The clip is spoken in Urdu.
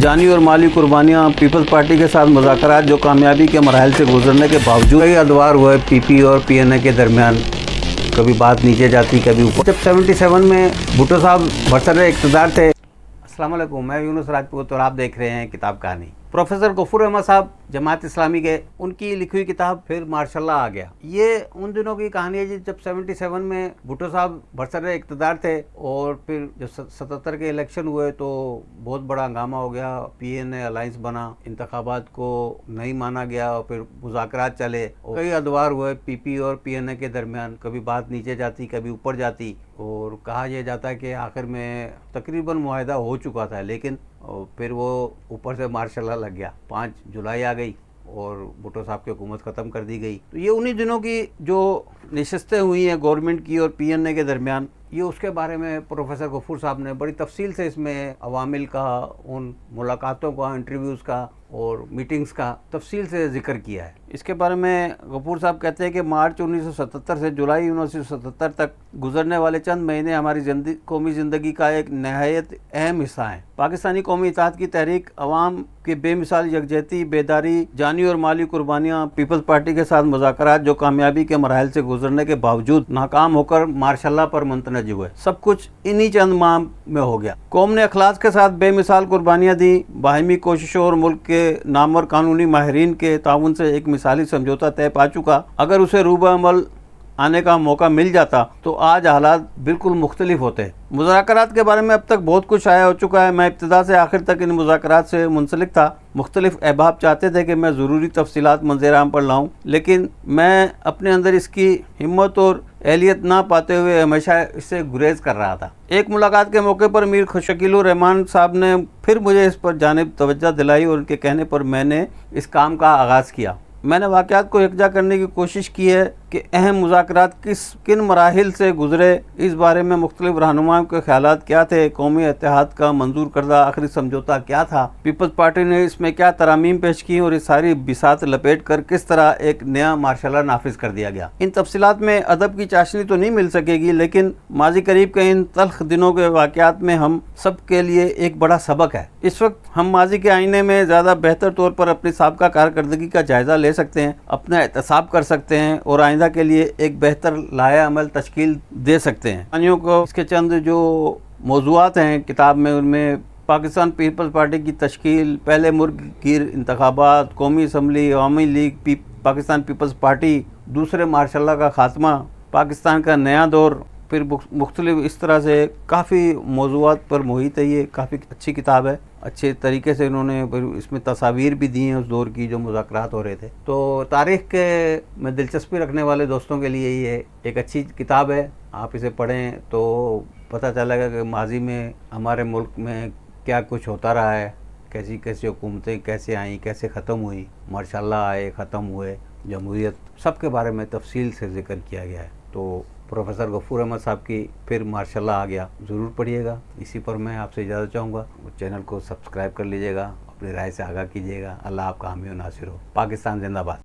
جانی اور مالی قربانیاں پیپلز پارٹی کے ساتھ مذاکرات جو کامیابی کے مراحل سے گزرنے کے باوجود کئی ادوار ہوئے پی پی اور پی این اے کے درمیان، کبھی بات نیچے جاتی کبھی اوپر۔ جب 77 میں بھٹو صاحب برسر اقتدار تھے۔ السلام علیکم، میں یونس راجپوت اور آپ دیکھ رہے ہیں کتاب کہانی۔ پروفیسر غفور احمد صاحب جماعت اسلامی کے، ان کی لکھی ہوئی کتاب پھر ماشاء اللہ آ گیا۔ یہ ان دنوں کی کہانی ہے جب 77 میں بھٹو صاحب برسر اقتدار تھے اور پھر جب 77 کے الیکشن ہوئے تو بہت بڑا ہنگامہ ہو گیا، پی این اے الائنس بنا، انتخابات کو نہیں مانا گیا اور پھر مذاکرات چلے اور کئی ادوار ہوئے پی پی اور پی این اے کے درمیان، کبھی بات نیچے جاتی کبھی اوپر جاتی، اور کہا یہ جاتا ہے کہ آخر میں تقریباً معاہدہ ہو چکا تھا، لیکن پھر وہ اوپر سے مارشاء اللہ لگ گیا۔ 5 جولائی آ گئی اور بھٹو صاحب کی حکومت ختم کر دی گئی۔ تو یہ انہی دنوں کی جو نشستیں ہوئی ہیں گورنمنٹ کی اور پی این اے کے درمیان، یہ اس کے بارے میں پروفیسر غفور صاحب نے بڑی تفصیل سے اس میں عوامل کا، ان ملاقاتوں کا، انٹرویوز کا اور میٹنگز کا تفصیل سے ذکر کیا ہے۔ اس کے بارے میں غفور صاحب کہتے ہیں کہ مارچ 1977 سے جولائی 1977 تک گزرنے والے چند مہینے ہماری قومی زندگی کا ایک نہایت اہم حصہ ہیں۔ پاکستانی قومی اتحاد کی تحریک، عوام کی بے مثال یکجہتی، بیداری، جانی اور مالی قربانیاں، پیپلز پارٹی کے ساتھ مذاکرات جو کامیابی کے مراحل سے گزرنے کے باوجود ناکام ہو کر مارشاء اللہ پر منتج ہوئے، سب کچھ انہی چند ماہ میں ہو گیا۔ قوم نے اخلاص کے ساتھ بے مثال قربانیاں دی، باہمی کوششوں اور ملک کے نامور قانونی ماہرین کے تعاون سے ایک مثالی سمجھوتہ طے پا چکا۔ اگر اسے روبہ عمل آنے کا موقع مل جاتا تو آج حالات بالکل مختلف ہوتے۔ مذاکرات کے بارے میں اب تک بہت کچھ شائع ہو چکا ہے۔ میں ابتدا سے آخر تک ان مذاکرات سے منسلک تھا۔ مختلف احباب چاہتے تھے کہ میں ضروری تفصیلات منظر عام پر لاؤں، لیکن میں اپنے اندر اس کی ہمت اور اہلیت نہ پاتے ہوئے ہمیشہ اس سے گریز کر رہا تھا۔ ایک ملاقات کے موقع پر میر شکیل الرحمان صاحب نے پھر مجھے اس پر جانب توجہ دلائی اور ان کے کہنے پر میں نے اس کام کا آغاز کیا۔ میں نے واقعات کو یکجا کرنے کی کوشش کی ہے کہ اہم مذاکرات کن مراحل سے گزرے، اس بارے میں مختلف رہنماؤں کے خیالات کیا تھے، قومی اتحاد کا منظور کردہ آخری سمجھوتہ کیا تھا، پیپلز پارٹی نے اس میں کیا ترامیم پیش کی اور اس ساری بساط لپیٹ کر کس طرح ایک نیا مارشاء اللہ نافذ کر دیا گیا۔ ان تفصیلات میں ادب کی چاشنی تو نہیں مل سکے گی، لیکن ماضی قریب کے ان تلخ دنوں کے واقعات میں ہم سب کے لیے ایک بڑا سبق ہے۔ اس وقت ہم ماضی کے آئینے میں زیادہ بہتر طور پر اپنی سابقہ کارکردگی کا جائزہ لے سکتے ہیں، اپنا احتساب کر سکتے ہیں اور آئندہ کے لیے ایک بہتر لائحہ عمل تشکیل دے سکتے ہیں۔ کہانیوں کو اس کے چند جو موضوعات ہیں کتاب میں، ان میں پاکستان پیپلز پارٹی کی تشکیل، پہلے ملک گیر انتخابات، قومی اسمبلی، عوامی لیگ، پاکستان پیپلز پارٹی، دوسرے مارشاء اللہ کا خاتمہ، پاکستان کا نیا دور، پھر مختلف اس طرح سے کافی موضوعات پر محیط ہے۔ یہ کافی اچھی کتاب ہے، اچھے طریقے سے انہوں نے اس میں تصاویر بھی دی ہیں اس دور کی جو مذاکرات ہو رہے تھے۔ تو تاریخ کے میں دلچسپی رکھنے والے دوستوں کے لیے یہ ایک اچھی کتاب ہے، آپ اسے پڑھیں تو پتہ چلے گا کہ ماضی میں ہمارے ملک میں کیا کچھ ہوتا رہا ہے، کیسی کیسی حکومتیں کیسے آئیں، کیسے ختم ہوئی، ماشاء اللہ آئے، ختم ہوئے، جمہوریت، سب کے بارے میں تفصیل سے ذکر کیا گیا ہے۔ تو پروفیسر غفور احمد صاحب کی پھر ماشاء اللہ آ گیا، ضرور پڑھیے گا۔ اسی پر میں آپ سے اجازت چاہوں گا، چینل کو سبسکرائب کر لیجیے گا، اپنی رائے سے آگاہ کیجیے گا۔ اللہ آپ کا حامی و ناصر ہو۔ پاکستان زندہ باد۔